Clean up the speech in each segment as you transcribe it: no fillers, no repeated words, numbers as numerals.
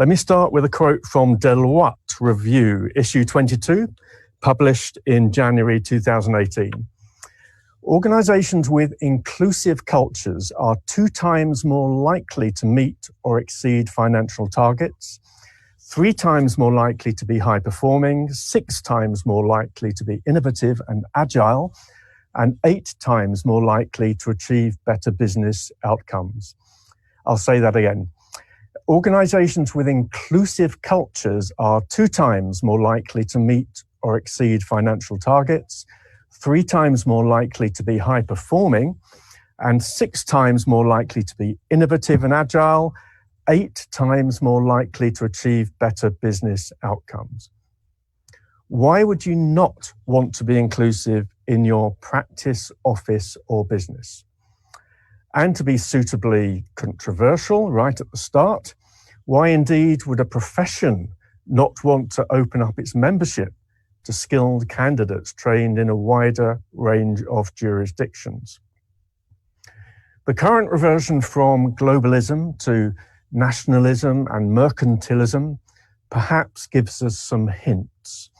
Let me start with a quote from Deloitte Review, issue 22, published in January 2018. Organizations with inclusive cultures are 2 times more likely to meet or exceed financial targets, 3 times more likely to be high-performing, 6 times more likely to be innovative and agile, and 8 times more likely to achieve better business outcomes. I'll say that again. Organizations with inclusive cultures are 2 times more likely to meet or exceed financial targets, 3 times more likely to be high-performing, and 6 times more likely to be innovative and agile, 8 times more likely to achieve better business outcomes. Why would you not want to be inclusive in your practice, office, or business? And to be suitably controversial right at the start, why indeed would a profession not want to open up its membership to skilled candidates trained in a wider range of jurisdictions? The current reversion from globalism to nationalism and mercantilism perhaps gives us some hints.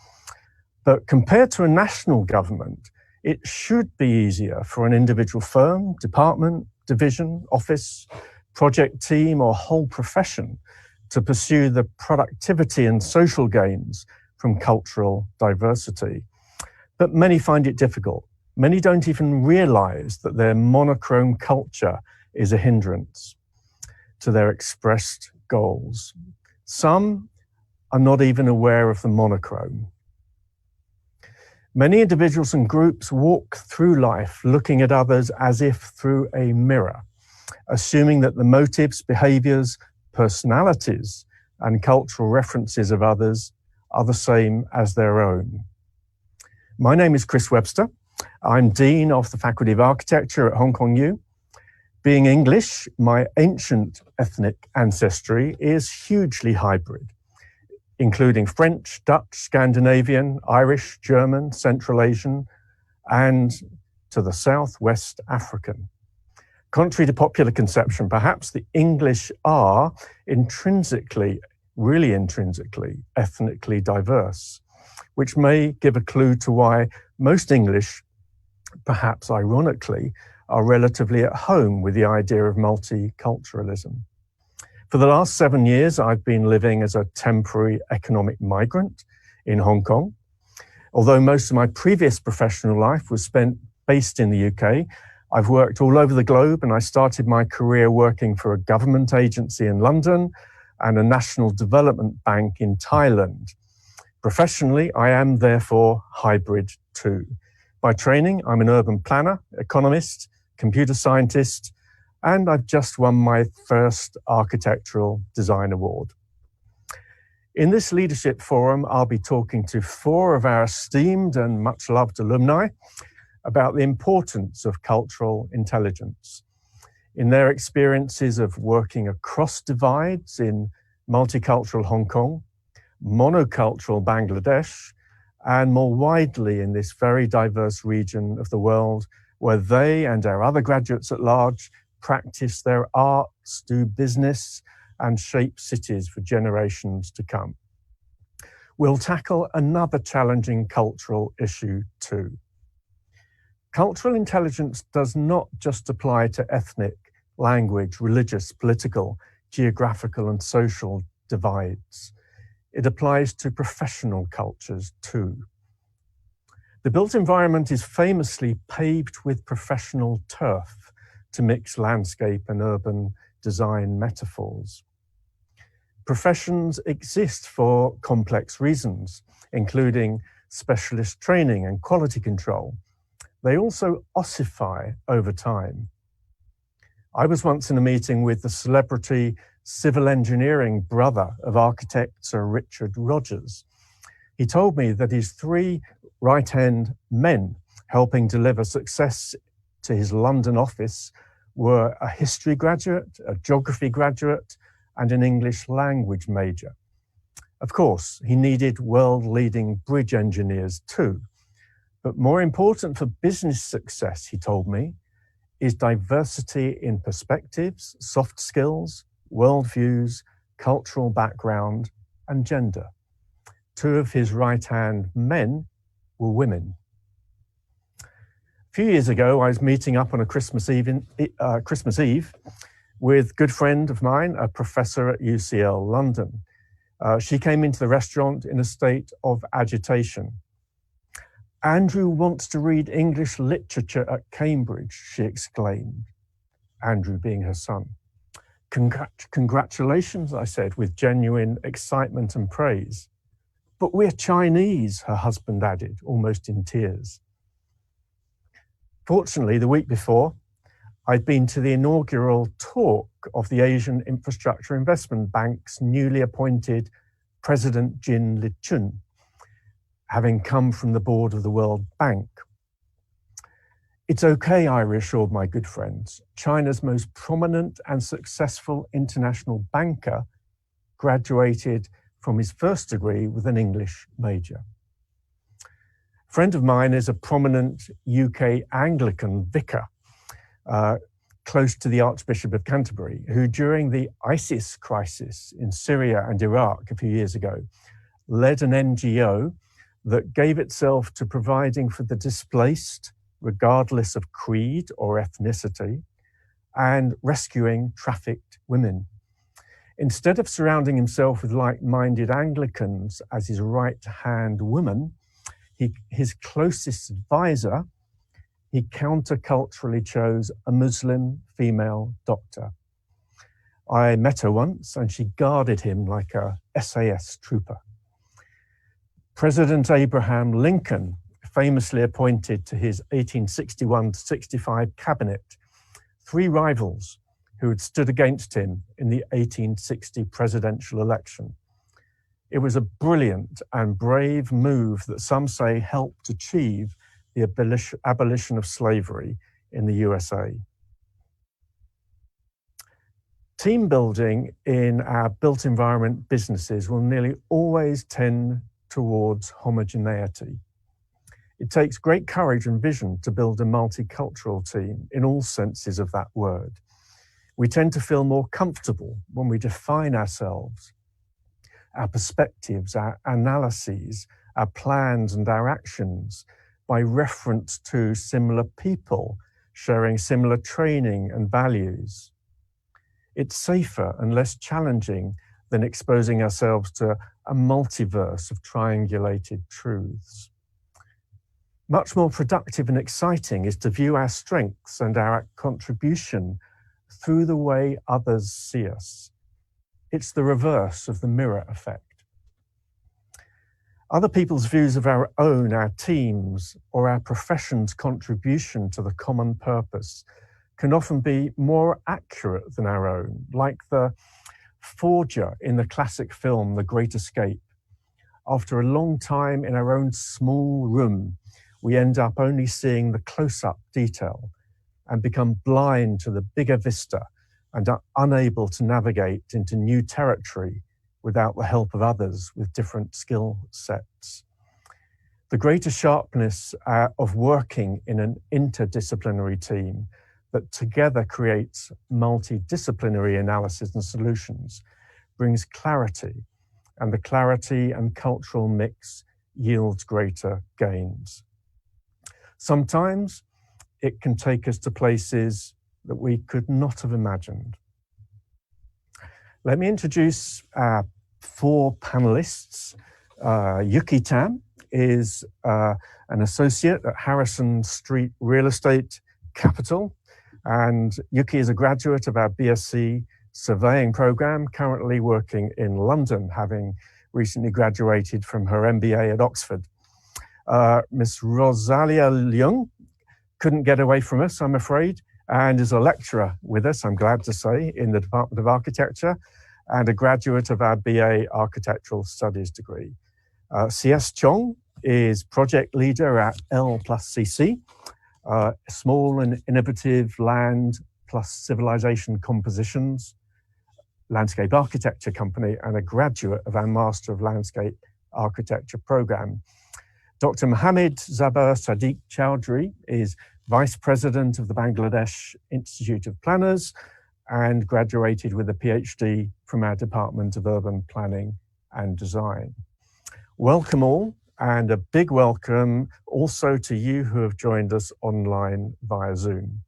But compared to a national government, it should be easier for an individual firm, department, division, office, project team, or whole profession to pursue the productivity and social gains from cultural diversity. But many find it difficult. Many don't even realize that their monochrome culture is a hindrance to their expressed goals. Some are not even aware of the monochrome. Many individuals and groups walk through life looking at others as if through a mirror, assuming that the motives, behaviors, personalities, and cultural references of others are the same as their own. My name is Chris Webster. I'm Dean of the Faculty of Architecture at Hong Kong U. Being English, my ancient ethnic ancestry is hugely hybrid, including French, Dutch, Scandinavian, Irish, German, Central Asian, and to the south, West African. Contrary to popular conception, perhaps the English are really intrinsically, ethnically diverse, which may give a clue to why most English, perhaps ironically, are relatively at home with the idea of multiculturalism. For the last 7 years, I've been living as a temporary economic migrant in Hong Kong. Although most of my previous professional life was spent based in the UK, I've worked all over the globe, and I started my career working for a government agency in London and a national development bank in Thailand. Professionally, I am therefore hybrid too. By training, I'm an urban planner, economist, computer scientist, and I've just won my first architectural design award. In this leadership forum, I'll be talking to 4 of our esteemed and much loved alumni about the importance of cultural intelligence in their experiences of working across divides in multicultural Hong Kong, monocultural Bangladesh, and more widely in this very diverse region of the world where they and our other graduates at large practice their arts, do business, and shape cities for generations to come. We'll tackle another challenging cultural issue too. Cultural intelligence does not just apply to ethnic, language, religious, political, geographical, and social divides. It applies to professional cultures too. The built environment is famously paved with professional turf to mix landscape and urban design metaphors. Professions exist for complex reasons, including specialist training and quality control. They also ossify over time. I was once in a meeting with the celebrity civil engineering brother of architect Sir Richard Rogers. He told me that his 3 right-hand men helping deliver success to his London office were a history graduate, a geography graduate, and an English language major. Of course, he needed world-leading bridge engineers too. But more important for business success, he told me, is diversity in perspectives, soft skills, worldviews, cultural background, and gender. 2 of his right-hand men were women. A few years ago, I was meeting up on a Christmas Eve with a good friend of mine, a professor at UCL London. She came into the restaurant in a state of agitation. "Andrew wants to read English literature at Cambridge," she exclaimed, Andrew being her son. "Congratulations," I said, with genuine excitement and praise. "But we're Chinese," her husband added, almost in tears. Fortunately, the week before, I'd been to the inaugural talk of the Asian Infrastructure Investment Bank's newly appointed President Jin Lichun, having come from the board of the World Bank. "It's okay," I reassured my good friends. China's most prominent and successful international banker graduated from his first degree with an English major. A friend of mine is a prominent UK Anglican vicar, close to the Archbishop of Canterbury, who during the ISIS crisis in Syria and Iraq a few years ago, led an NGO that gave itself to providing for the displaced, regardless of creed or ethnicity, and rescuing trafficked women. Instead of surrounding himself with like-minded Anglicans as his right-hand woman, his closest advisor, he counterculturally chose a Muslim female doctor. I met her once and she guarded him like a SAS trooper. President Abraham Lincoln famously appointed to his 1861-65 cabinet 3 rivals who had stood against him in the 1860 presidential election. It was a brilliant and brave move that some say helped achieve the abolition of slavery in the USA. Team building in our built environment businesses will nearly always tend towards homogeneity. It takes great courage and vision to build a multicultural team in all senses of that word. We tend to feel more comfortable when we define ourselves, our perspectives, our analyses, our plans and our actions by reference to similar people sharing similar training and values. It's safer and less challenging than exposing ourselves to a multiverse of triangulated truths. Much more productive and exciting is to view our strengths and our contribution through the way others see us. It's the reverse of the mirror effect. Other people's views of our own, our teams, or our profession's contribution to the common purpose can often be more accurate than our own, like the forger in the classic film, The Great Escape. After a long time in our own small room, we end up only seeing the close-up detail and become blind to the bigger vista and are unable to navigate into new territory without the help of others with different skill sets. The greater sharpness of working in an interdisciplinary team that together creates multidisciplinary analysis and solutions brings clarity, and the clarity and cultural mix yields greater gains. Sometimes it can take us to places that we could not have imagined. Let me introduce our 4 panelists. Yuky Tam is an associate at Harrison Street Real Estate Capital, and Yuky is a graduate of our BSc surveying program, currently working in London, having recently graduated from her MBA at Oxford. Miss Rosalia Leung couldn't get away from us, I'm afraid, and is a lecturer with us, I'm glad to say, in the Department of Architecture, and a graduate of our BA Architectural Studies degree. Ceas Chong is project leader at L+CC, a small and innovative land plus civilization compositions landscape architecture company, and a graduate of our Master of Landscape Architecture program. Dr. Mohammed Zaber Sadiq Chowdhury is Vice President of the Bangladesh Institute of Planners and graduated with a PhD from our Department of Urban Planning and Design. Welcome all, and a big welcome also to you who have joined us online via Zoom.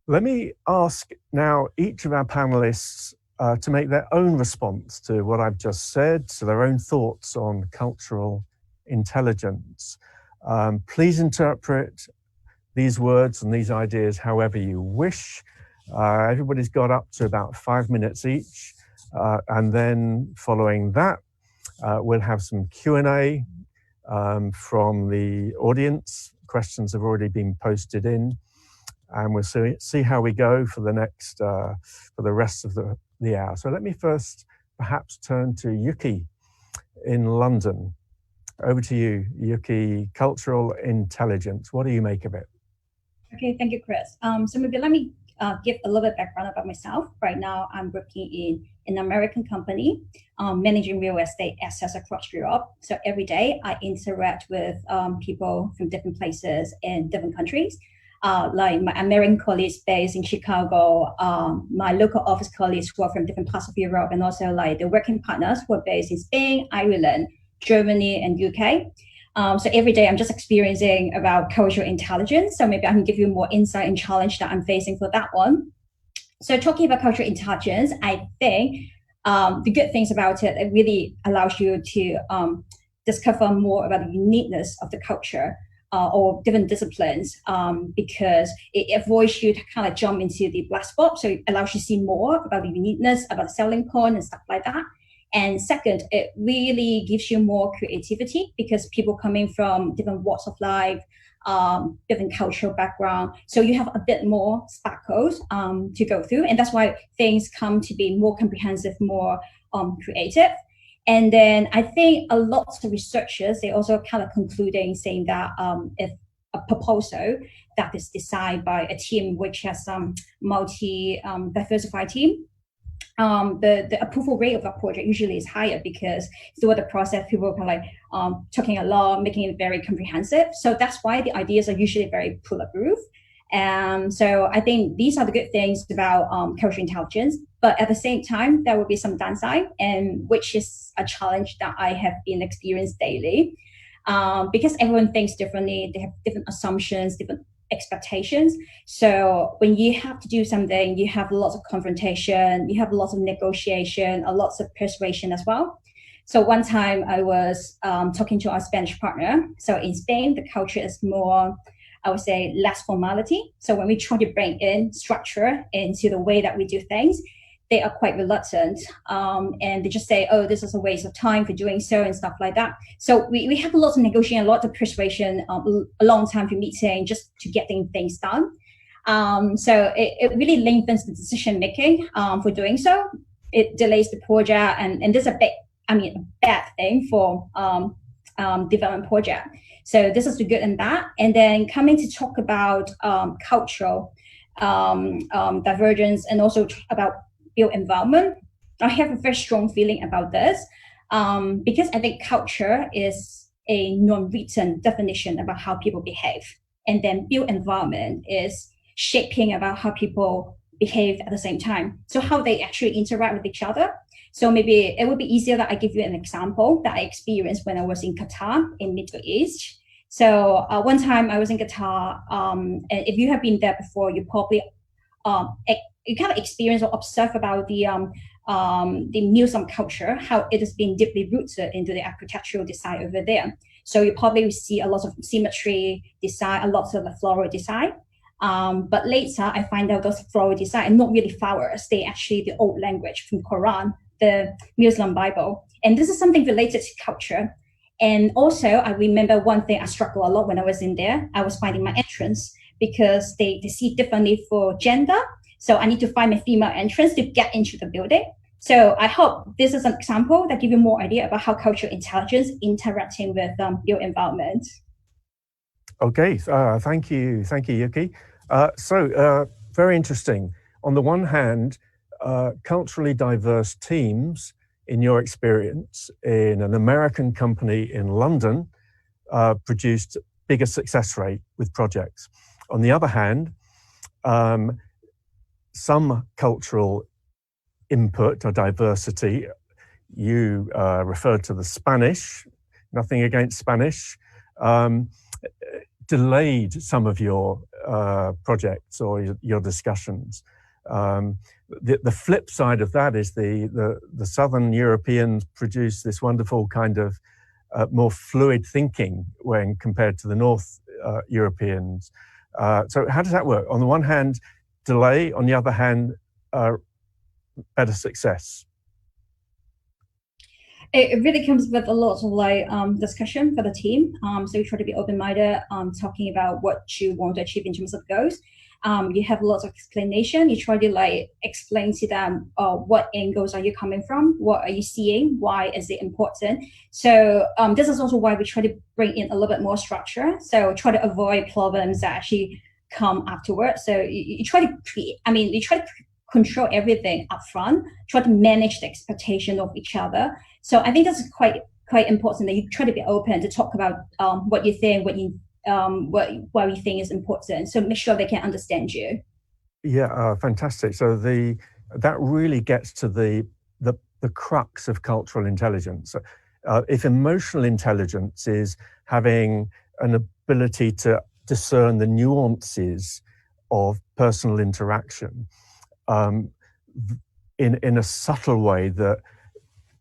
Let me ask now each of our panelists to make their own response to what I've just said, to their own thoughts on cultural intelligence. Please interpret these words and these ideas however you wish. Everybody's got up to about 5 minutes each, and then following that, we'll have some Q&A from the audience. Questions have already been posted in, and we'll see how we go for the next, for the rest of the hour. So let me first perhaps turn to Yuky in London. Over to you, Yuky. Cultural intelligence, what do you make of it? Okay, thank you, Chris. So maybe let me give a little bit of background about myself. Right now, I'm working in an American company, managing real estate assets across Europe. So every day, I interact with people from different places and different countries. Like my American colleagues based in Chicago, my local office colleagues who are from different parts of Europe, and also like the working partners who are based in Spain, Ireland, Germany, and UK. So every day I'm just experiencing about cultural intelligence. So maybe I can give you more insight and challenge that I'm facing for that one. So talking about cultural intelligence, I think the good things about it, it really allows you to discover more about the uniqueness of the culture or different disciplines, because it avoids you to kind of jump into the black spot. So it allows you to see more about the uniqueness, about the selling point and stuff like that. And second, it really gives you more creativity because people coming from different walks of life, different cultural background. So you have a bit more sparkles to go through. And that's why things come to be more comprehensive, more creative. And then I think a lot of researchers, they also kind of concluding saying that if a proposal that is designed by a team which has some multi-diversified team, the approval rate of a project usually is higher because throughout the process, people are kind of like talking a lot, making it very comprehensive. So that's why the ideas are usually very bulletproof. So I think these are the good things about cultural intelligence. But at the same time, there will be some downside, and which is a challenge that I have been experienced daily. Because everyone thinks differently, they have different assumptions, different expectations. So when you have to do something, you have lots of confrontation, you have lots of negotiation, lots of persuasion as well. So one time I was talking to our Spanish partner. So in Spain, the culture is more, I would say, less formality. So when we try to bring in structure into the way that we do things, they are quite reluctant, and they just say, oh, this is a waste of time for doing so and stuff like that. So we have a lot of negotiation, a lot of persuasion, a long time for meeting just to getting things done. So it really lengthens the decision making for doing so. It delays the project, and this is a bad thing for development project. So this is the good and bad. And then coming to talk about cultural divergence and also about built environment, I have a very strong feeling about this because I think culture is a non-written definition about how people behave, and then built environment is shaping about how people behave at the same time. So how they actually interact with each other. So maybe it would be easier that I give you an example that I experienced when I was in Qatar in Middle East. So one time I was in Qatar, and if you have been there before, you probably you kind of experience or observe about the Muslim culture, how it has been deeply rooted into the architectural design over there. So you probably see a lot of symmetry design, a lot of the floral design. But later I find out those floral design are not really flowers. They actually the old language from Quran, the Muslim Bible. And this is something related to culture. And also I remember one thing I struggled a lot when I was in there. I was finding my entrance because they see differently for gender. So I need to find my female entrance to get into the building. So I hope this is an example that gives you more idea about how cultural intelligence interacting with your environment. Okay, thank you, Yuky. Very interesting. On the one hand, culturally diverse teams, in your experience, in an American company in London, produced bigger success rate with projects. On the other hand, some cultural input or diversity. You referred to the Spanish, nothing against Spanish, delayed some of your projects or your discussions. The flip side of that is the Southern Europeans produce this wonderful kind of more fluid thinking when compared to the North Europeans. So how does that work? On the one hand, delay, on the other hand, better success. It really comes with a lot of discussion for the team. So you try to be open-minded, talking about what you want to achieve in terms of goals. You have lots of explanation. You try to explain to them what angles are you coming from, what are you seeing, why is it important. So this is also why we try to bring in a little bit more structure. So try to avoid problems that actually come afterwards. So you try to create. You try to control everything up front. Try to manage the expectation of each other. So I think that's quite important that you try to be open to talk about what you think, what you think is important. So make sure they can understand you. Yeah, fantastic. So that really gets to the crux of cultural intelligence. If emotional intelligence is having an ability to discern the nuances of personal interaction in a subtle way that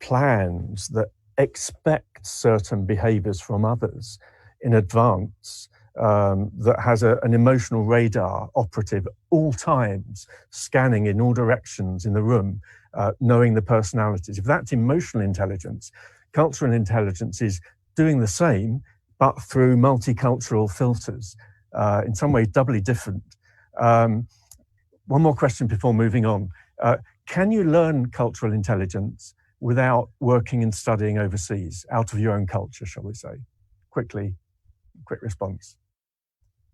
plans, that expect certain behaviors from others in advance, that has an emotional radar operative at all times, scanning in all directions in the room, knowing the personalities. If that's emotional intelligence, cultural intelligence is doing the same, but through multicultural filters, in some ways doubly different. One more question before moving on. Can you learn cultural intelligence without working and studying overseas, out of your own culture, shall we say? Quick response.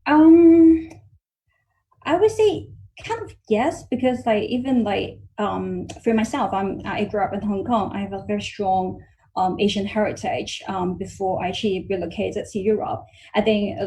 I would say kind of yes, because for myself, I grew up in Hong Kong. I have a very strong Asian heritage before I actually relocated to Europe. I think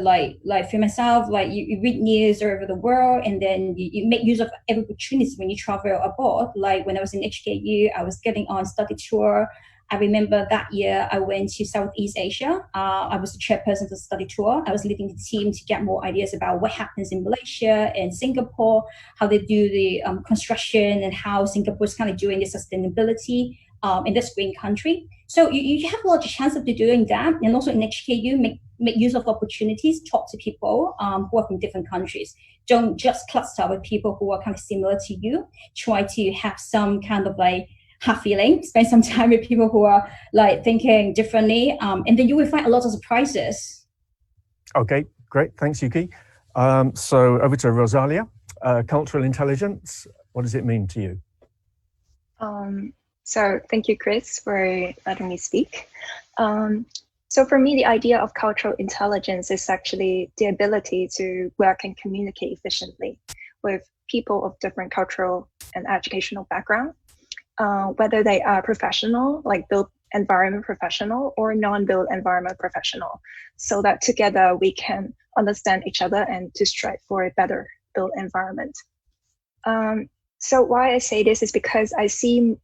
for myself, you read news all over the world, and then you make use of every opportunity when you travel abroad. Like when I was in HKU, I was getting on study tour. I remember that year I went to Southeast Asia. I was the chairperson of the study tour. I was leading the team to get more ideas about what happens in Malaysia and Singapore, how they do the construction, and how Singapore is kind of doing the sustainability in this green country. So you have a lot of chances of doing that, and also in HKU, make use of opportunities, talk to people who are from different countries. Don't just cluster with people who are kind of similar to you. Try to have some kind of have feeling, spend some time with people who are thinking differently, and then you will find a lot of surprises. Okay, great. Thanks, Yuky. So over to Rosalia. Cultural intelligence, what does it mean to you? So thank you, Chris, for letting me speak. So for me, the idea of cultural intelligence is actually the ability to work and communicate efficiently with people of different cultural and educational background. Whether they are professional, like built environment professional, or non-built environment professional, so that together we can understand each other and to strive for a better built environment. So why I say this is because I see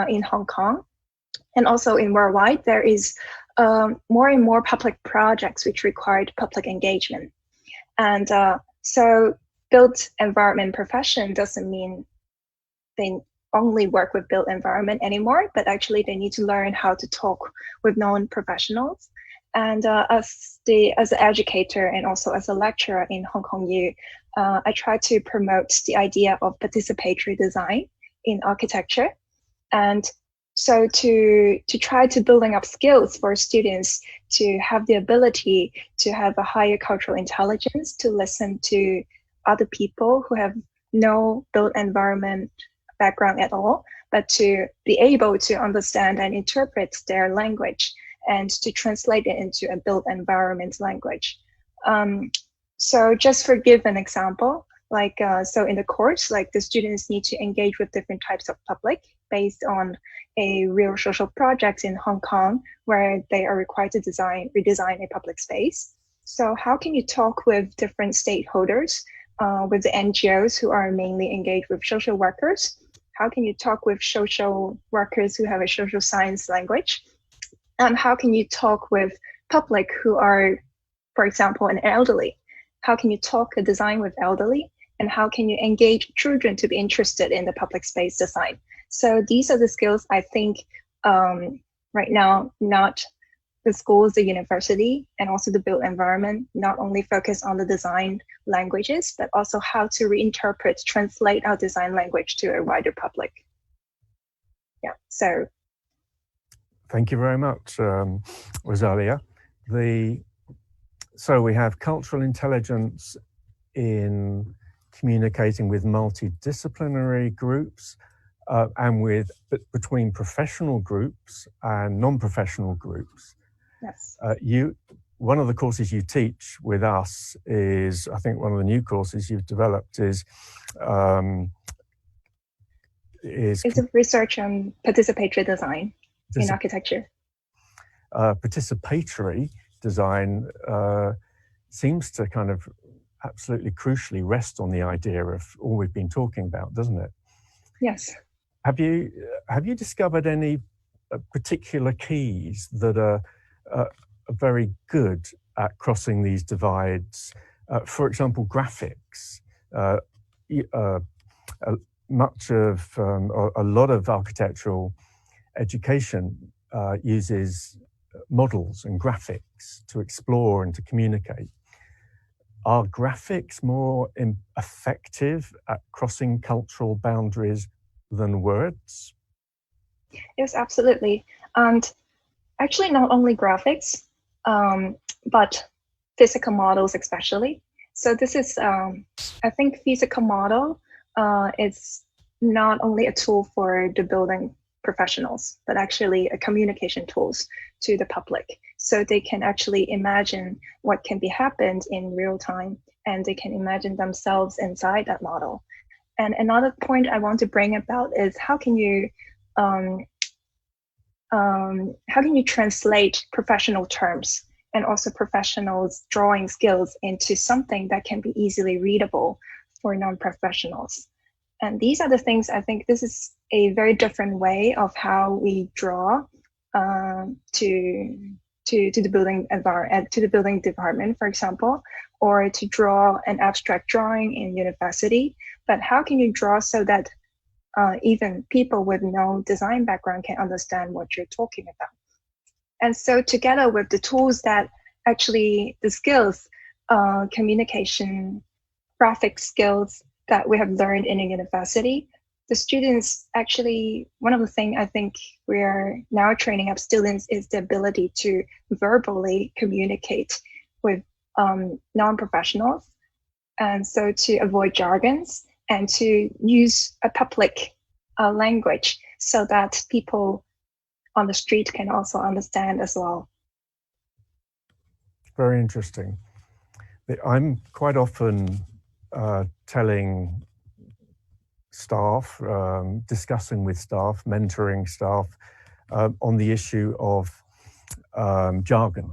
in Hong Kong and also in worldwide, there is more and more public projects which required public engagement. And so built environment profession doesn't mean they only work with built environment anymore, but actually they need to learn how to talk with non-professionals. And as an educator and also as a lecturer in Hong Kong U, I try to promote the idea of participatory design in architecture. And so to try to building up skills for students to have the ability to have a higher cultural intelligence, to listen to other people who have no built environment background at all, but to be able to understand and interpret their language and to translate it into a built environment language. So just for give an example, so in the course, the students need to engage with different types of public based on a real social project in Hong Kong where they are required to redesign a public space. So how can you talk with different stakeholders with the NGOs who are mainly engaged with social workers? How can you talk with social workers who have a social science language? How can you talk with public who are, for example, an elderly? How can you talk a design with elderly? And how can you engage children to be interested in the public space design? So these are the skills I think right now, not the schools, the university, and also the built environment, not only focus on the design languages, but also how to reinterpret, translate our design language to a wider public. Yeah, so. Thank you very much, Rosalia. So we have cultural intelligence in communicating with multidisciplinary groups and between professional groups and non-professional groups. Yes. One of the courses you teach with us is, I think one of the new courses you've developed is it's a research on participatory design in architecture. Participatory design seems to kind of absolutely crucially rest on the idea of all we've been talking about, doesn't it? Yes. Have you discovered any particular keys that are very good at crossing these divides? For example, graphics. A lot of architectural education uses models and graphics to explore and to communicate. Are graphics more effective at crossing cultural boundaries than words? Yes, absolutely. And actually not only graphics, but physical models especially. So this is, I think physical model is not only a tool for the building professionals, but actually a communication tools to the public. So they can actually imagine what can be happened in real time, and they can imagine themselves inside that model. And another point I want to bring about is how can you translate professional terms and also professionals' drawing skills into something that can be easily readable for non-professionals. And these are the things I think this is a very different way of how we draw to the building environment, to the building department, for example, or to draw an abstract drawing in university. But how can you draw so that even people with no design background can understand what you're talking about? And so together with the tools that actually the skills, communication, graphic skills that we have learned in a university, the students actually, one of the things I think we are now training up students is the ability to verbally communicate with non-professionals. And so to avoid jargons and to use a public language so that people on the street can also understand as well. Very interesting. I'm quite often telling staff, discussing with staff, mentoring staff on the issue of jargon,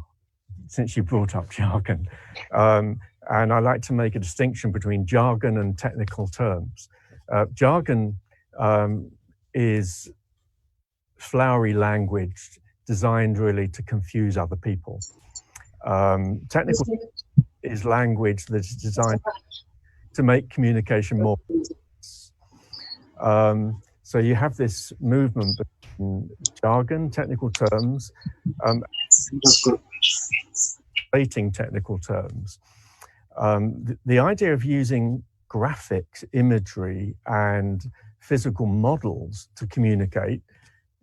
since you brought up jargon. And I like to make a distinction between jargon and technical terms. Jargon is flowery language designed really to confuse other people. Technical is language that is designed to make communication more. So you have this movement between jargon, technical terms, stating technical terms. The idea of using graphics, imagery, and physical models to communicate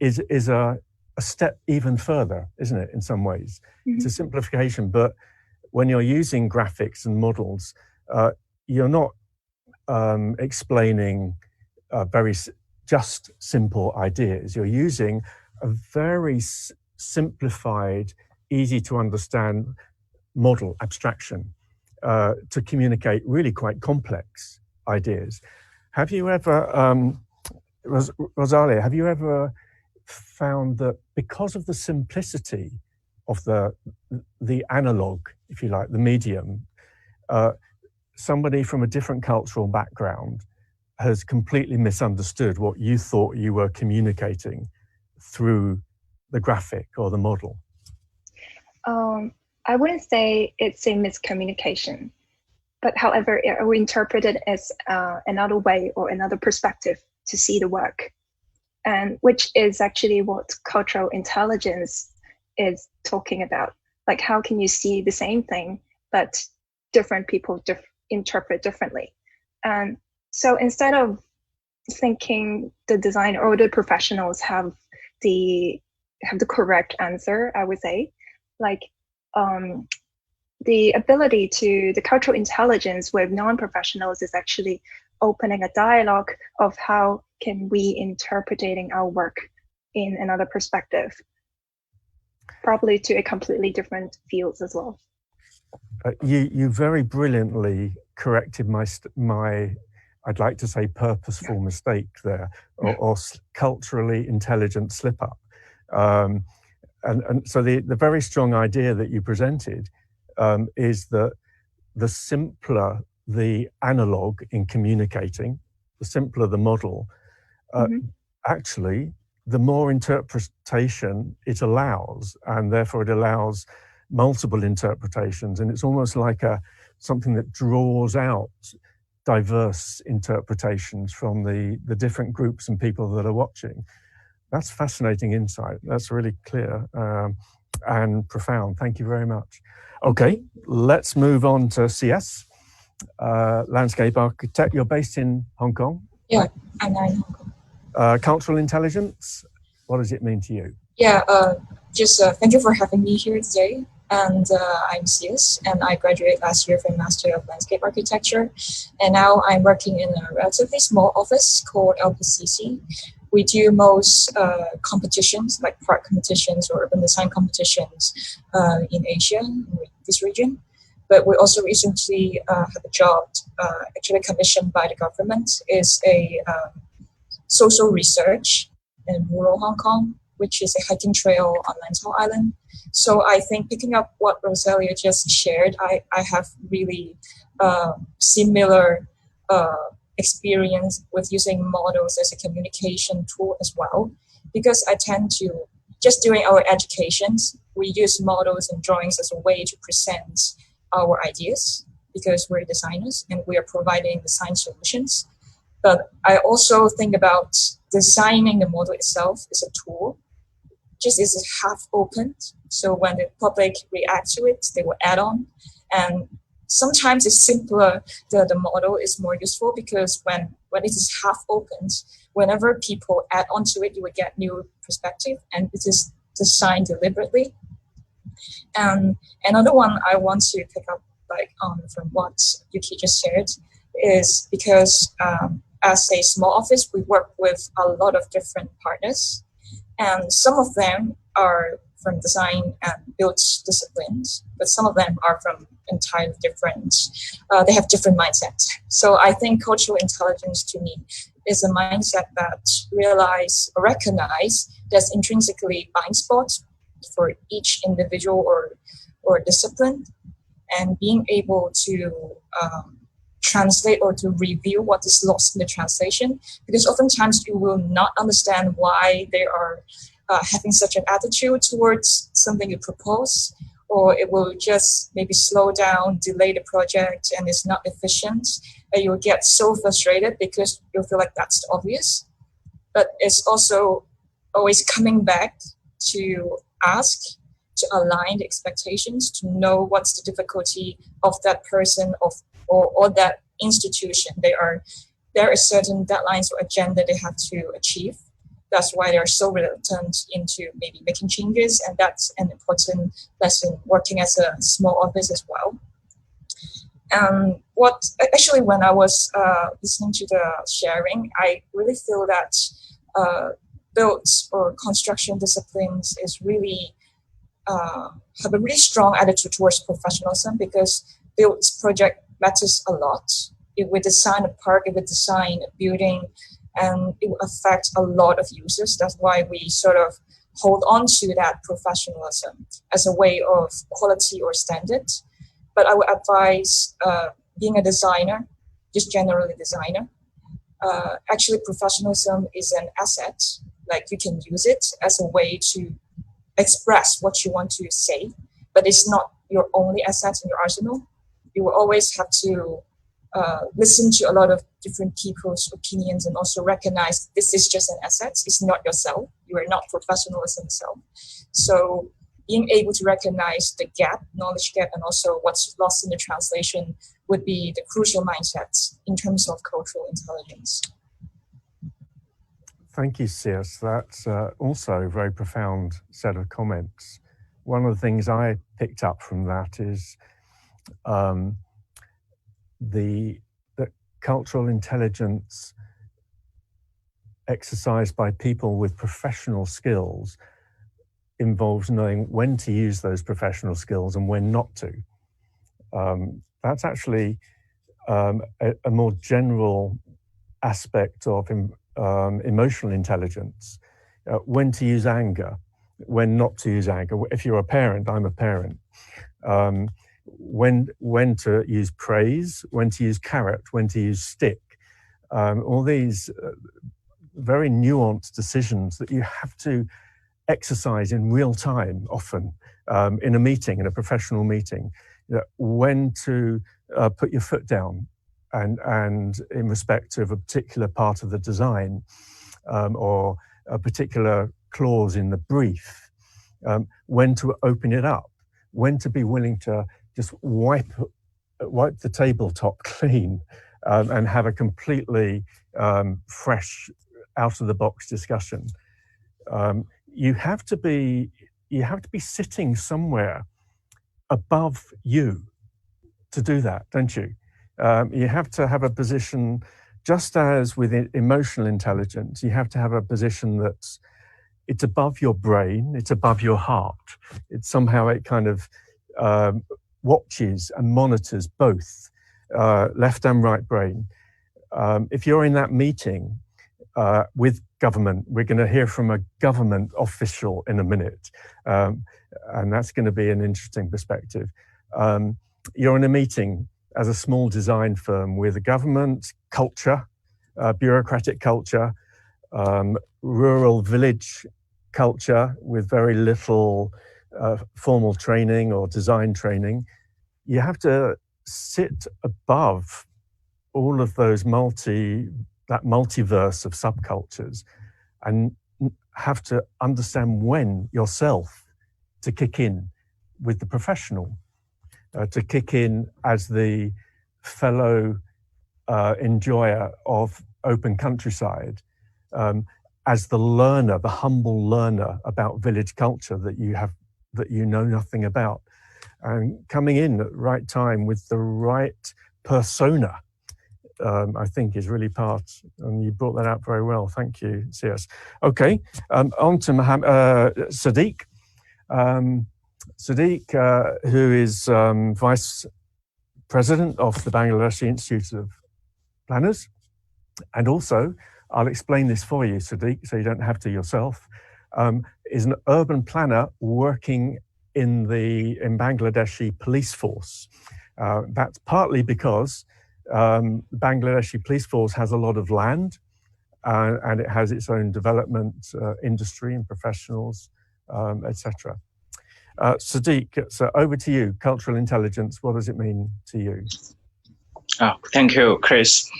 is a step even further, isn't it, in some ways? Mm-hmm. It's a simplification, but when you're using graphics and models, you're not explaining just simple ideas. You're using a very simplified, easy to understand model abstraction to communicate really quite complex ideas. Have you ever, Rosalia, have you ever found that because of the simplicity of the analog, if you like, the medium, somebody from a different cultural background has completely misunderstood what you thought you were communicating through the graphic or the model? I wouldn't say it's a miscommunication, but however, I would interpret it as another way or another perspective to see the work, and which is actually what cultural intelligence is talking about. Like, how can you see the same thing, but different people interpret differently? And so instead of thinking the designer or the professionals have the correct answer, I would say, like, the ability to the cultural intelligence with non-professionals is actually opening a dialogue of how can we interpreting our work in another perspective, probably to a completely different fields as well. You very brilliantly corrected my I'd like to say purposeful mistake there, or culturally intelligent slip up. And so the very strong idea that you presented is that the simpler the analog in communicating, the simpler the model, actually, the more interpretation it allows, and therefore it allows multiple interpretations. And it's almost like something that draws out diverse interpretations from the different groups and people that are watching. That's fascinating insight. That's really clear and profound. Thank you very much. Okay, let's move on to Ceas, landscape architect. You're based in Hong Kong? Yeah, I'm in Hong Kong. Cultural intelligence, what does it mean to you? Yeah, thank you for having me here today. And I'm Ceas, and I graduated last year from Master of Landscape Architecture. And now I'm working in a relatively small office called L+CC. We do most competitions, like park competitions or urban design competitions in Asia, in this region. But we also recently had a job actually commissioned by the government. Is a social research in rural Hong Kong, which is a hiking trail on Lantau Island. So I think picking up what Rosalia just shared, I have really similar experience with using models as a communication tool as well, because I tend to, just during our educations, we use models and drawings as a way to present our ideas, because we're designers and we are providing design solutions. But I also think about designing the model itself as a tool, just is half opened. So when the public reacts to it, they will add on. And sometimes it's simpler, the model is more useful, because when it is half opened, whenever people add onto it, you will get new perspective, and it is designed deliberately. And another one I want to pick up from what Yuky just shared is because as a small office, we work with a lot of different partners, and some of them are from design and build disciplines, but some of them are from entirely different, they have different mindsets. So I think cultural intelligence to me is a mindset that recognize there's intrinsically blind spots for each individual or discipline, and being able to translate or to review what is lost in the translation, because oftentimes you will not understand why they are having such an attitude towards something you propose, or it will just maybe slow down, delay the project, and it's not efficient. And you'll get so frustrated because you'll feel like that's obvious. But it's also always coming back to ask, to align the expectations, to know what's the difficulty of that person or that institution. There are certain deadlines or agenda they have to achieve. That's why they're so reluctant into maybe making changes, and that's an important lesson working as a small office as well. And when I was listening to the sharing, I really feel that build or construction disciplines is really have a really strong attitude towards professionalism, because build project matters a lot. If we design a park, if we design a building, and it will affect a lot of users. That's why we sort of hold on to that professionalism as a way of quality or standard. But I would advise being a designer, just generally designer, actually professionalism is an asset. Like you can use it as a way to express what you want to say, but it's not your only asset in your arsenal. You will always have to listen to a lot of different people's opinions and also recognize this is just an asset. It's not yourself. You are not professionalism itself. So being able to recognize the gap, knowledge gap, and also what's lost in the translation would be the crucial mindset in terms of cultural intelligence. Thank you, Ceas. That's also a very profound set of comments. One of the things I picked up from that is the cultural intelligence exercised by people with professional skills involves knowing when to use those professional skills and when not to. That's actually a more general aspect of emotional intelligence. When to use anger, when not to use anger. If you're a parent, I'm a parent. When to use praise, when to use carrot, when to use stick. All these very nuanced decisions that you have to exercise in real time, often in a meeting, in a professional meeting. When to put your foot down and in respect of a particular part of the design or a particular clause in the brief. When to open it up, when to be willing to just wipe the tabletop clean and have a completely fresh, out-of-the-box discussion. You have to be sitting somewhere above you to do that, don't you? You have to have a position, just as with emotional intelligence, you have to have a position that's it's above your brain, it's above your heart. It's somehow it kind of watches and monitors both left and right brain. If you're in that meeting with government, we're going to hear from a government official in a minute, and that's going to be an interesting perspective. You're in a meeting as a small design firm with a government culture, bureaucratic culture, rural village culture with very little formal training or design training. You have to sit above all of those that multiverse of subcultures and have to understand when yourself to kick in with the professional, to kick in as the fellow enjoyer of open countryside, as the learner, the humble learner about village culture that you know nothing about, and coming in at the right time with the right persona, I think is really part, and you brought that out very well. Thank you, Ceas. Okay, on to Sadiq. Sadiq, who is Vice President of the Bangladeshi Institute of Planners, and also, I'll explain this for you, Sadiq, so you don't have to yourself, is an urban planner working in Bangladeshi police force. That's partly because the Bangladeshi police force has a lot of land and it has its own development industry and professionals, etc. Sadiq, so over to you. Cultural intelligence, what does it mean to you? Oh, thank you, Chris.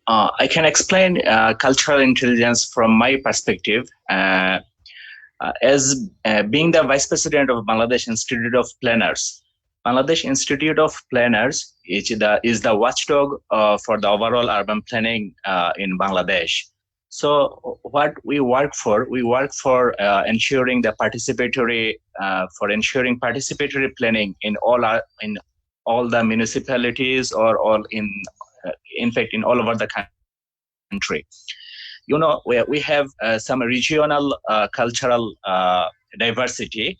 I can explain cultural intelligence from my perspective. As being the Vice President of Bangladesh Institute of Planners, Bangladesh Institute of Planners is the watchdog for the overall urban planning in Bangladesh. So what we work for ensuring the participatory planning in all the municipalities or all in fact in all over the country. You know, we have some regional cultural diversity.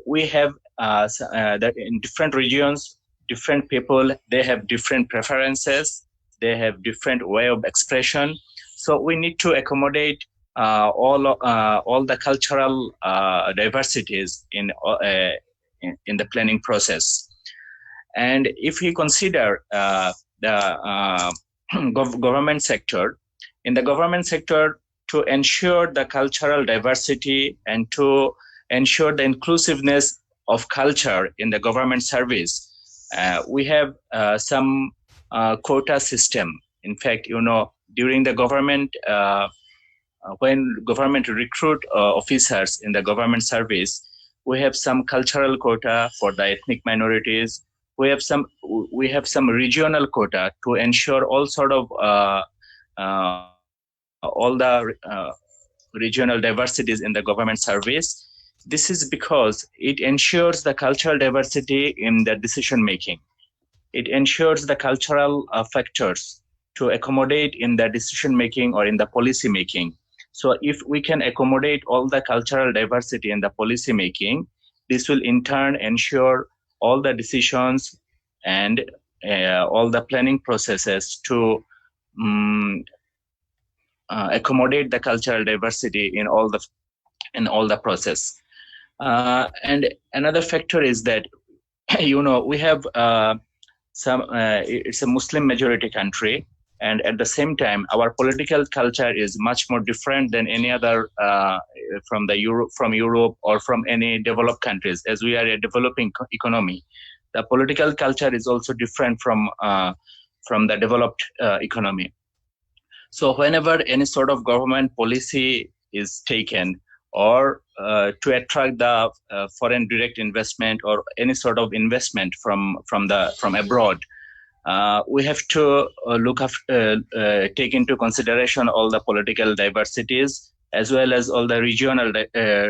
We have that in different regions, different people, they have different preferences, they have different way of expression. So we need to accommodate all the cultural diversities in the planning process. And if we consider the government sector, in the government sector, to ensure the cultural diversity and to ensure the inclusiveness of culture in the government service, we have some quota system. In fact, during the government, when government recruit officers in the government service, we have some cultural quota for the ethnic minorities. We have some regional quota to ensure all sort of all the regional diversities in the government service. This is because it ensures the cultural diversity in the decision making. It ensures the cultural factors to accommodate in the decision making or in the policy making. So if we can accommodate all the cultural diversity in the policy making, this will in turn ensure all the decisions and all the planning processes to accommodate the cultural diversity in all the process. And another factor is that we have it's a Muslim majority country, and at the same time our political culture is much more different than any other from Europe or from any developed countries. As we are a developing economy, the political culture is also different from the developed economy. So whenever any sort of government policy is taken, or to attract the foreign direct investment or any sort of investment from abroad, we have to take into consideration all the political diversities as well as all the regional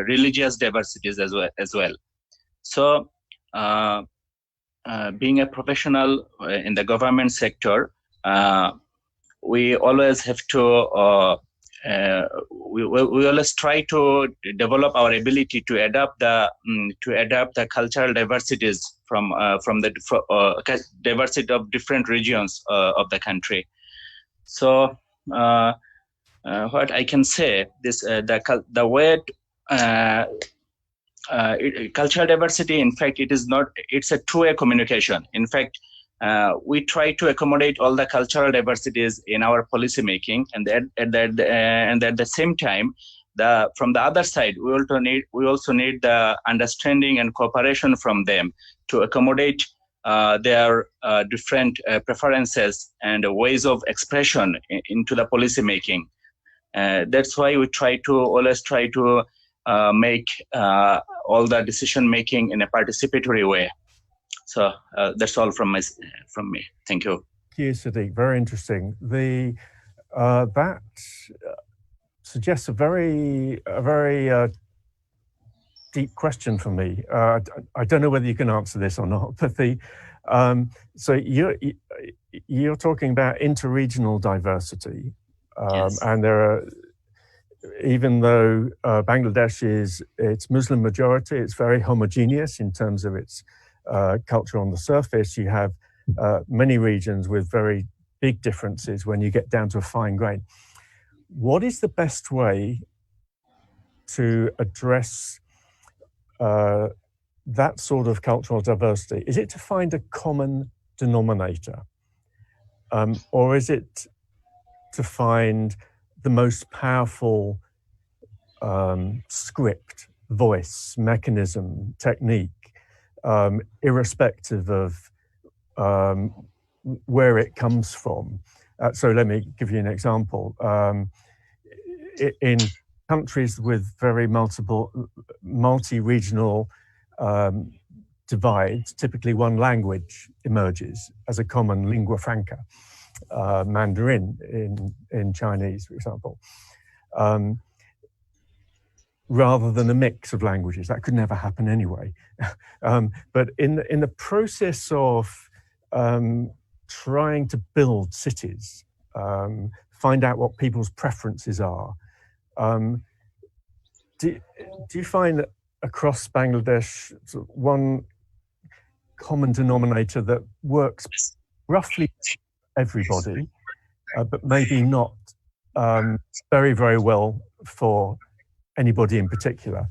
religious diversities as well. So being a professional in the government sector, we always have to we always try to develop our ability to adapt the cultural diversities from the diversity of different regions of the country. So what I can say, this the way cultural diversity, in fact, it's a two-way communication. In fact, we try to accommodate all the cultural diversities in our policy making, and at the same time, from the other side, we also need the understanding and cooperation from them to accommodate their different preferences and ways of expression into the policy making. That's why we always try to make all the decision making in a participatory way. So that's all from me. Thank you. Thank you, Sadiq. Very interesting. That suggests a very deep question for me. I don't know whether you can answer this or not, but so you're talking about interregional diversity, Yes. and there are, even though Bangladesh it's Muslim majority, it's very homogeneous in terms of its culture on the surface. You have many regions with very big differences when you get down to a fine grain. What is the best way to address that sort of cultural diversity? Is it to find a common denominator, or is it to find the most powerful script, voice, mechanism, technique, irrespective of where it comes from? So let me give you an example. In countries with very multi-regional divides, typically one language emerges as a common lingua franca, Mandarin in Chinese, for example, rather than a mix of languages. That could never happen anyway. But in the process of trying to build cities, find out what people's preferences are, do you find that across Bangladesh one common denominator that works roughly everybody, but maybe not very, very well for anybody in particular?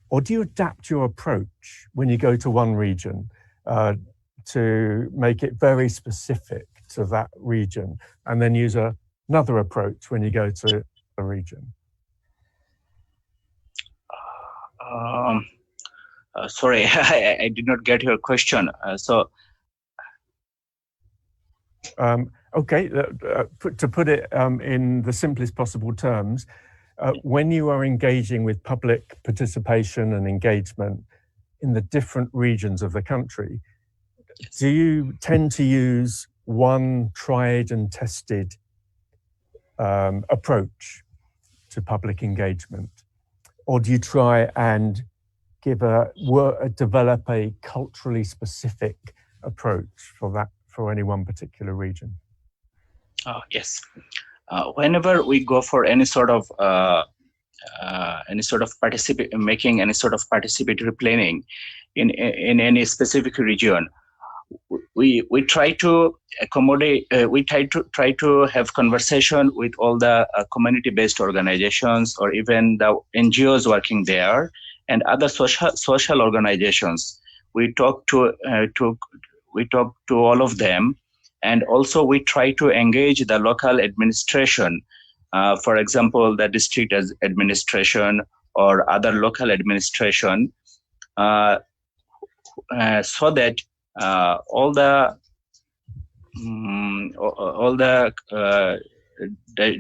Or do you adapt your approach when you go to one region to make it very specific to that region, and then use another approach when you go to a region? Sorry, I did not get your question. Okay, to put it in the simplest possible terms, when you are engaging with public participation and engagement in the different regions of the country, do you tend to use one tried and tested approach to public engagement? Or do you try and develop a culturally specific approach for any one particular region? Yes. Whenever we go for any sort of making any sort of participatory planning in any specific region, we try to accommodate. We try to have conversation with all the community-based organizations, or even the NGOs working there, and other social organizations. We talk to all of them, and also we try to engage the local administration, for example, the district administration or other local administration, so that all the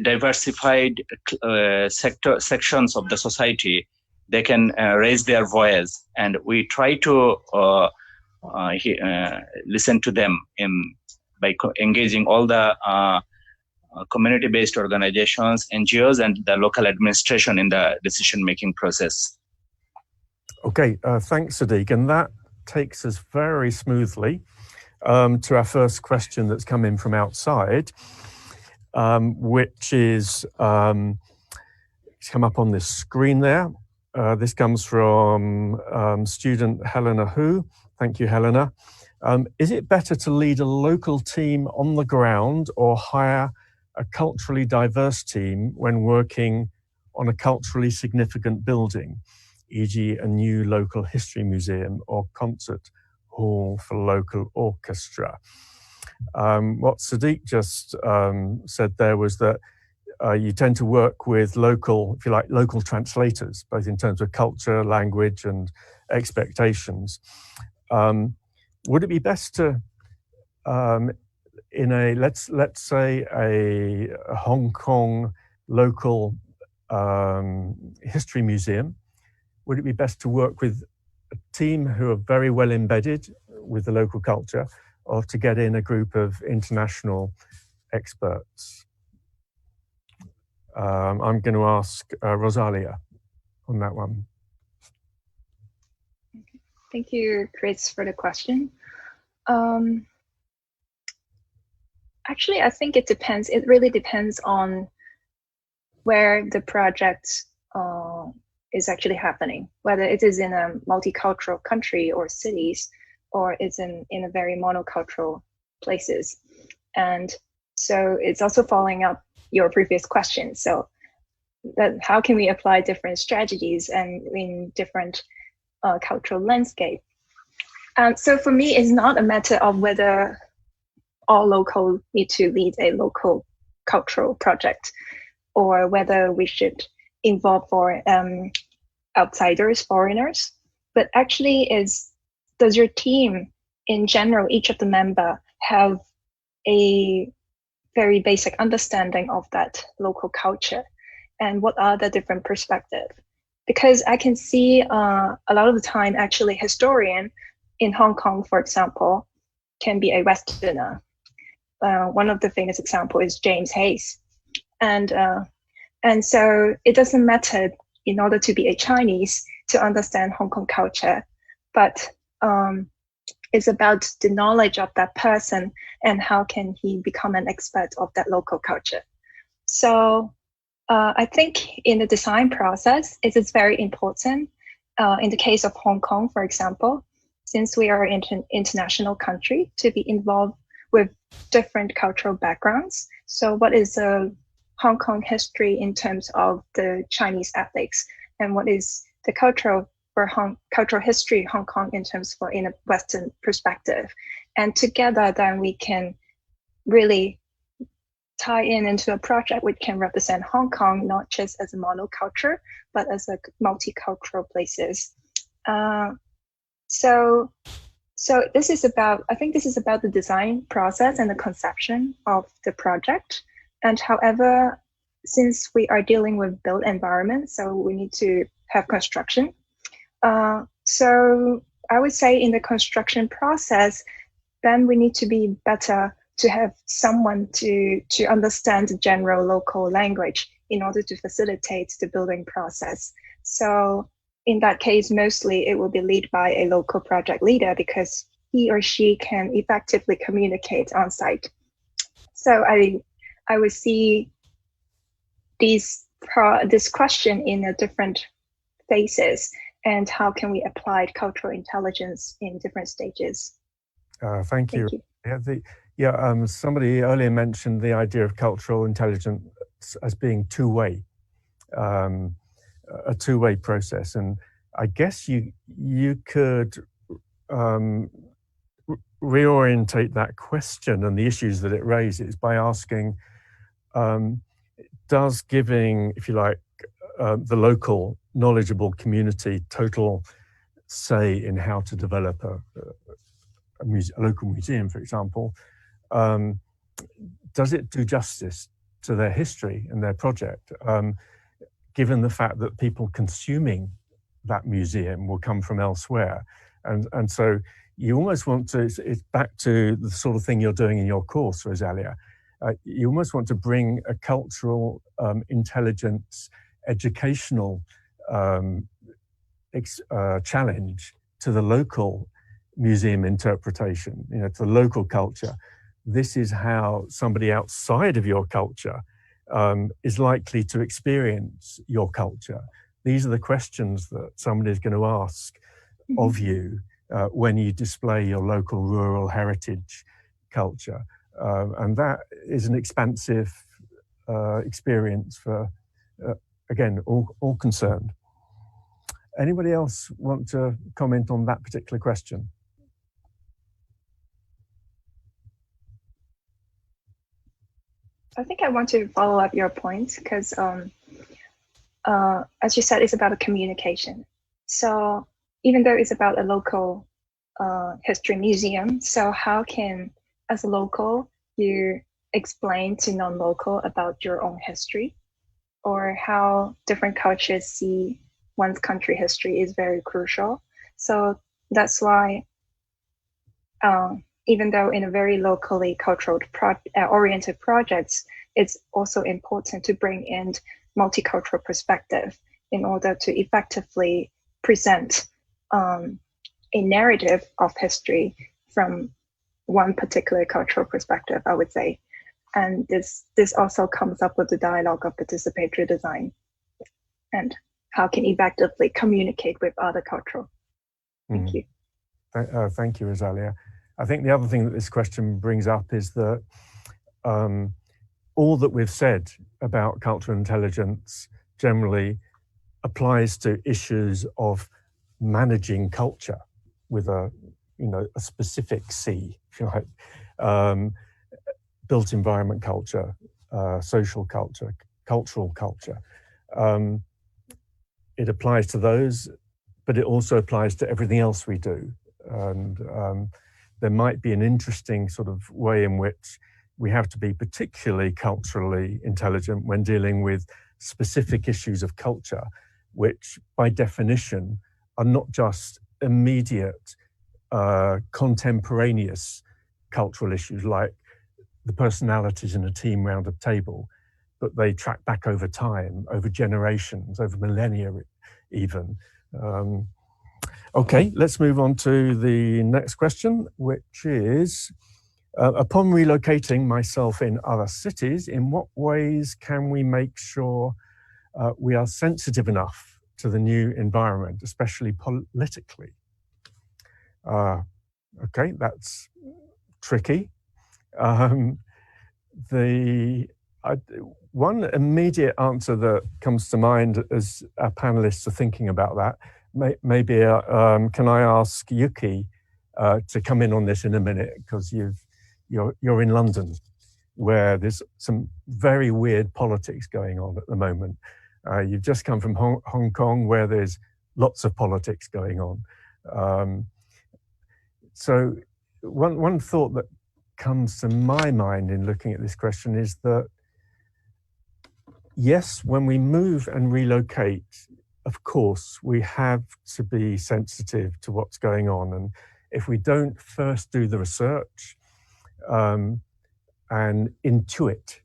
diversified sections of the society, they can raise their voice, and we try to listen to them by engaging all the community-based organizations, NGOs, and the local administration in the decision-making process. Okay, thanks, Sadiq. And that takes us very smoothly to our first question that's come in from outside, which is come up on this screen there. This comes from student Helena Hu. Thank you, Helena. Is it better to lead a local team on the ground or hire a culturally diverse team when working on a culturally significant building, e.g. a new local history museum or concert hall for local orchestra? What Sadiq just said there was that you tend to work with local, if you like, local translators, both in terms of culture, language, and expectations. Would it be best to, in a let's say a Hong Kong local history museum, would it be best to work with a team who are very well embedded with the local culture, or to get in a group of international experts? I'm going to ask Rosalia on that one. Thank you, Chris, for the question. Actually, I think it depends. It really depends on where the project is actually happening, whether it is in a multicultural country or cities, or it's in a very monocultural places. And so it's also following up your previous question. So that how can we apply different strategies and in different cultural landscape? So for me, it's not a matter of whether all local need to lead a local cultural project, or whether we should involve for outsiders, foreigners, but actually does your team in general, each of the member, have a very basic understanding of that local culture, and what are the different perspectives? Because I can see a lot of the time, actually, historian in Hong Kong, for example, can be a Westerner. One of the famous example is James Hayes, and so it doesn't matter in order to be a Chinese to understand Hong Kong culture, but it's about the knowledge of that person and how can he become an expert of that local culture. So I think in the design process, it is very important. In the case of Hong Kong, for example, since we are an international country, to be involved with different cultural backgrounds. So what is Hong Kong history in terms of the Chinese ethics, and what is the cultural history of Hong Kong in terms in a Western perspective, And together, then we can really tie into a project which can represent Hong Kong, not just as a monoculture, but as a multicultural places. So this is about, I think this is about the design process and the conception of the project. And however, since we are dealing with built environment, so we need to have construction. So I would say in the construction process, then we need to be better to have someone to understand the general local language in order to facilitate the building process. So in that case, mostly it will be led by a local project leader because he or she can effectively communicate on site. So I would see this question in a different phases, and how can we apply cultural intelligence in different stages. Thank you. Somebody earlier mentioned the idea of cultural intelligence as being two-way, a two-way process, and I guess you could reorientate that question and the issues that it raises by asking, does giving, if you like, the local knowledgeable community total say in how to develop a local museum, for example, does it do justice to their history and their project, given the fact that people consuming that museum will come from elsewhere? And so you almost want to, it's back to the sort of thing you're doing in your course, Rosalia. You almost want to bring a cultural intelligence educational challenge to the local museum interpretation, to the local culture. This is how somebody outside of your culture is likely to experience your culture. These are the questions that somebody is going to ask of you when you display your local rural heritage culture. And that is an expansive experience for, again, all concerned. Anybody else want to comment on that particular question? I think I want to follow up your point because, as you said, it's about a communication. So even though it's about a local history museum, so how can, as a local, you explain to non-local about your own history, or how different cultures see one's country history is very crucial. So that's why, even though in a very locally cultural oriented projects, it's also important to bring in multicultural perspective in order to effectively present a narrative of history from one particular cultural perspective, I would say. And this also comes up with the dialogue of participatory design and how can effectively communicate with other cultural. Thank you. Thank you, Rosalia. I think the other thing that this question brings up is that all that we've said about cultural intelligence generally applies to issues of managing culture with a specific C, if you like, built environment culture, social culture, cultural culture. It applies to those, but it also applies to everything else we do. And there might be an interesting sort of way in which we have to be particularly culturally intelligent when dealing with specific issues of culture, which by definition are not just immediate contemporaneous cultural issues like the personalities in a team round a table, but they track back over time, over generations, over millennia even. Okay, let's move on to the next question, which is, upon relocating myself in other cities, in what ways can we make sure we are sensitive enough to the new environment, especially politically? Okay, that's tricky. One immediate answer that comes to mind as our panelists are thinking about that, maybe can I ask Yuky to come in on this in a minute, because you're in London, where there's some very weird politics going on at the moment. You've just come from Hong Kong, where there's lots of politics going on. So one thought that comes to my mind in looking at this question is that, yes, when we move and relocate, of course, we have to be sensitive to what's going on. And if we don't first do the research and intuit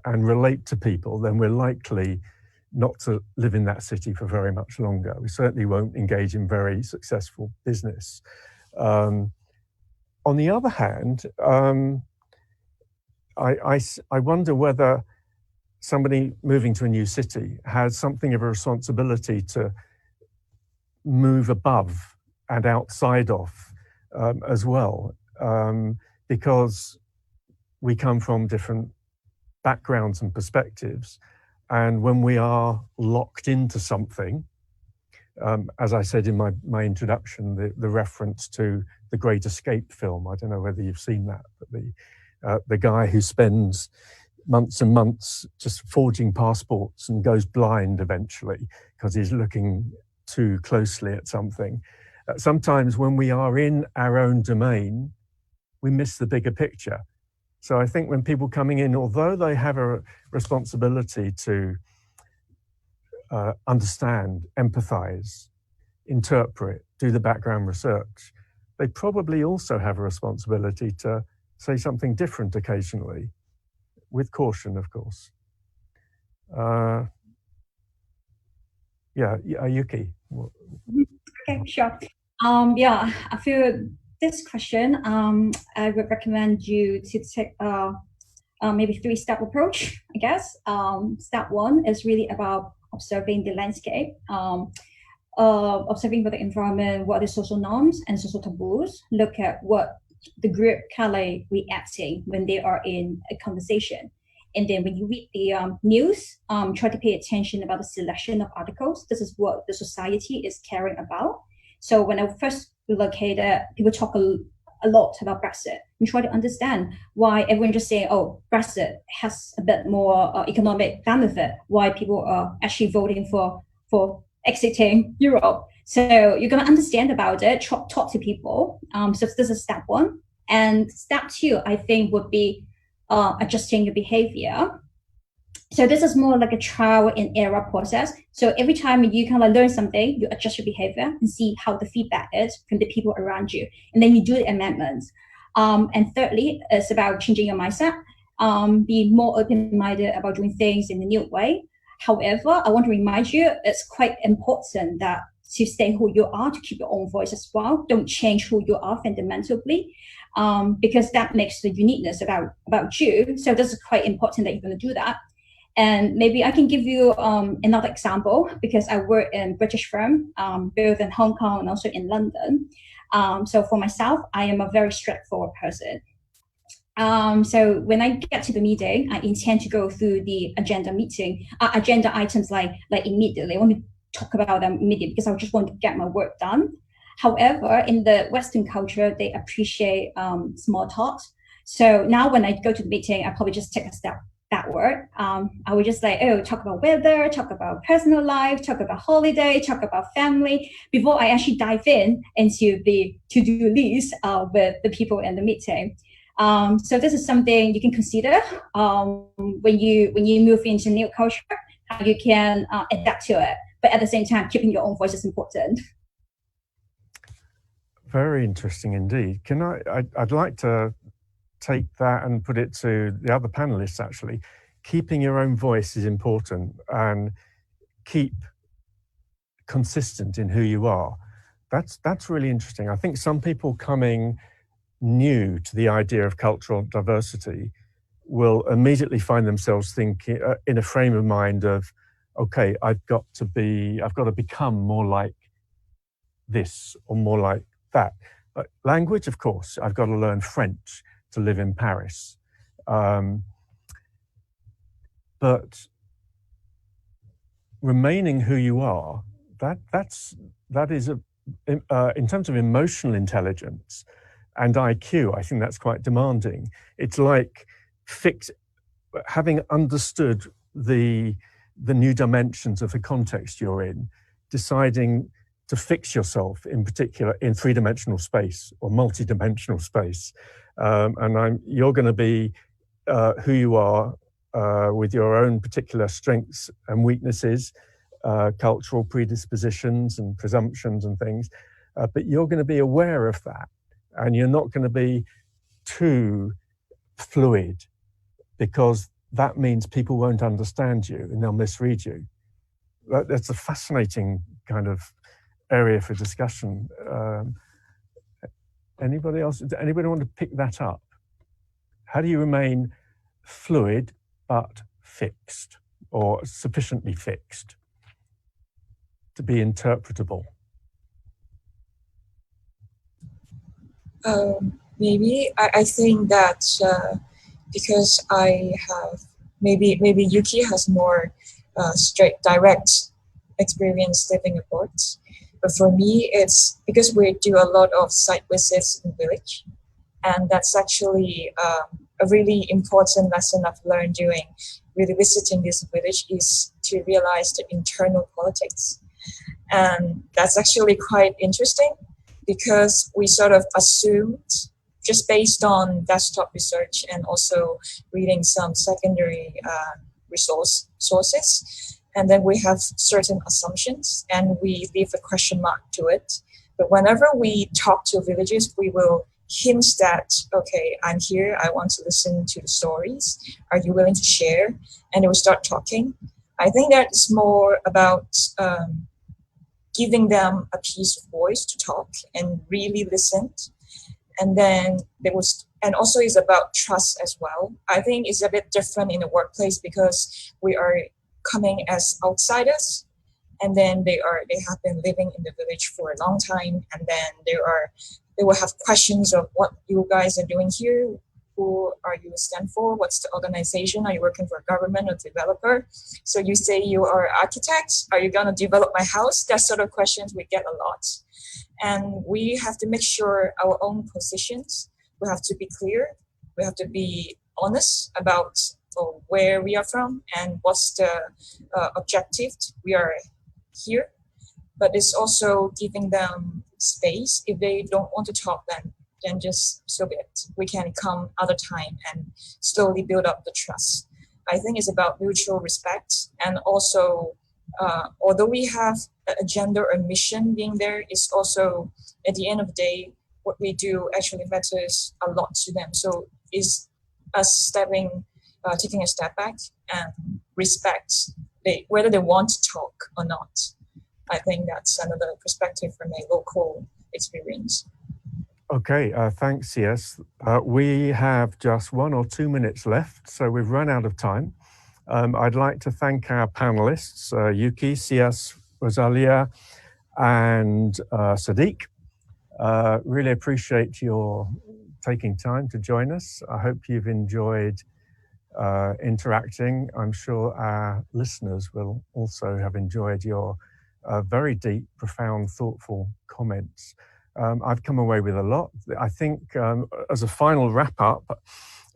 and relate to people, then we're likely not to live in that city for very much longer. We certainly won't engage in very successful business. On the other hand, I wonder whether somebody moving to a new city has something of a responsibility to move above and outside of as well, because we come from different backgrounds and perspectives. And when we are locked into something, as I said in my introduction, the reference to the Great Escape film, I don't know whether you've seen that, but the guy who spends months and months just forging passports and goes blind eventually because he's looking too closely at something. Sometimes when we are in our own domain, we miss the bigger picture. So I think when people coming in, although they have a responsibility to understand, empathize, interpret, do the background research, they probably also have a responsibility to say something different occasionally, with caution, of course. Yuky. Okay, sure. Yeah, I feel this question, I would recommend you to take maybe 3-step approach, I guess. Step 1 is really about observing the landscape, observing the environment, what are the social norms and social taboos. Look at what the group kind of like reacting when they are in a conversation. And then when you read the news, try to pay attention about the selection of articles. This is what the society is caring about. So when I first relocated, people talk a lot about Brexit and try to understand why everyone just saying, oh, Brexit has a bit more economic benefit, why people are actually voting for exiting Europe. So you're going to understand about it, talk to people. So this is step 1. And step 2, I think, would be adjusting your behavior. So this is more like a trial and error process. So every time you kind of learn something, you adjust your behavior and see how the feedback is from the people around you. And then you do the amendments. And thirdly, it's about changing your mindset. Be more open-minded about doing things in a new way. However, I want to remind you, it's quite important that to stay who you are, to keep your own voice as well. Don't change who you are fundamentally, because that makes the uniqueness about you. So this is quite important that you're going to do that. And maybe I can give you another example, because I work in British firm, both in Hong Kong and also in London. So for myself, I am a very straightforward person. So when I get to the meeting, I intend to go through the agenda items like immediately. I want to talk about them immediately because I just want to get my work done. However, in the Western culture, they appreciate small talks. So now when I go to the meeting, I probably just take a step backward. I would just like, talk about weather, talk about personal life, talk about holiday, talk about family, before I actually dive into the to-do list with the people in the meeting. So this is something you can consider when you move into new culture, how you can adapt to it. But at the same time, keeping your own voice is important. Very interesting indeed. I'd like to take that and put it to the other panelists, actually. Keeping your own voice is important, and keep consistent in who you are. That's really interesting. I think some people coming new to the idea of cultural diversity will immediately find themselves thinking in a frame of mind of, okay, I've got to become more like this or more like that. But language, of course, I've got to learn French to live in Paris. But remaining who you are, that is in terms of emotional intelligence and IQ, I think that's quite demanding. It's like having understood the new dimensions of the context you're in, deciding to fix yourself in particular in three-dimensional space or multi-dimensional space. You're going to be who you are with your own particular strengths and weaknesses, cultural predispositions and presumptions and things, but you're going to be aware of that, and you're not going to be too fluid, because that means people won't understand you and they'll misread you. That's a fascinating kind of area for discussion. Anybody else? Does anybody want to pick that up? How do you remain fluid but fixed, or sufficiently fixed to be interpretable? Maybe I think that because I have maybe Yuky has more straight direct experience living abroad, but for me it's because we do a lot of site visits in village, and that's actually a really important lesson I've learned during really visiting this village, is to realize the internal politics. And that's actually quite interesting, because we sort of assumed, just based on desktop research and also reading some secondary sources, and then we have certain assumptions and we leave a question mark to it. But whenever we talk to villagers, we will hint that, okay, I'm here, I want to listen to the stories, are you willing to share? And they will start talking. I think that is more about giving them a piece of voice to talk and really listen. And then and also it's about trust as well. I think it's a bit different in the workplace, because we are coming as outsiders, and then they have been living in the village for a long time, and then they will have questions of what you guys are doing here. Who are you stand for? What's the organization? Are you working for a government or developer? So you say you are architects. Are you going to develop my house? That sort of questions we get a lot. And we have to make sure our own positions, we have to be clear. We have to be honest about where we are from and what's the objective. We are here. But it's also giving them space. If they don't want to talk, then just so be it. We can come other time and slowly build up the trust. I think it's about mutual respect, and also although we have a gender or mission being there, it's also at the end of the day what we do actually matters a lot to them. So it's us taking a step back and respect whether they want to talk or not. I think that's another perspective from a local experience. Okay, thanks, Ceas. We have just 1 or 2 minutes left, so we've run out of time. I'd like to thank our panelists, Yuky, Ceas, Rosalia, and Sadiq. Really appreciate your taking time to join us. I hope you've enjoyed interacting. I'm sure our listeners will also have enjoyed your very deep, profound, thoughtful comments. I've come away with a lot. I think as a final wrap up,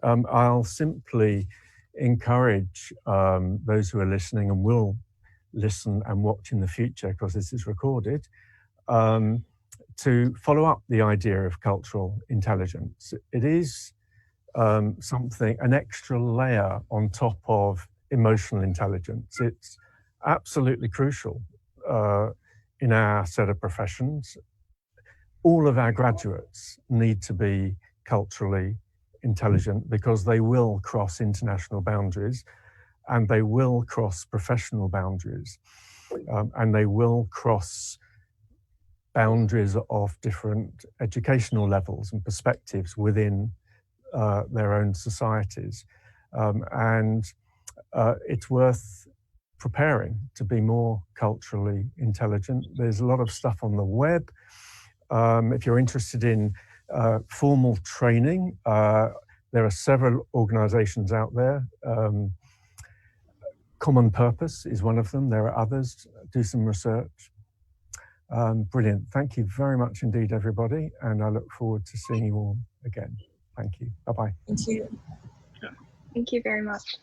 I'll simply encourage those who are listening and will listen and watch in the future, because this is recorded, to follow up the idea of cultural intelligence. It is an extra layer on top of emotional intelligence. It's absolutely crucial in our set of professions. All of our graduates need to be culturally intelligent, because they will cross international boundaries, and they will cross professional boundaries, and they will cross boundaries of different educational levels and perspectives within their own societies. And it's worth preparing to be more culturally intelligent. There's a lot of stuff on the web. If you're interested in formal training, there are several organizations out there. Common Purpose is one of them. There are others. Do some research. Brilliant. Thank you very much indeed, everybody. And I look forward to seeing you all again. Thank you. Bye-bye. Thank you. Thank you very much.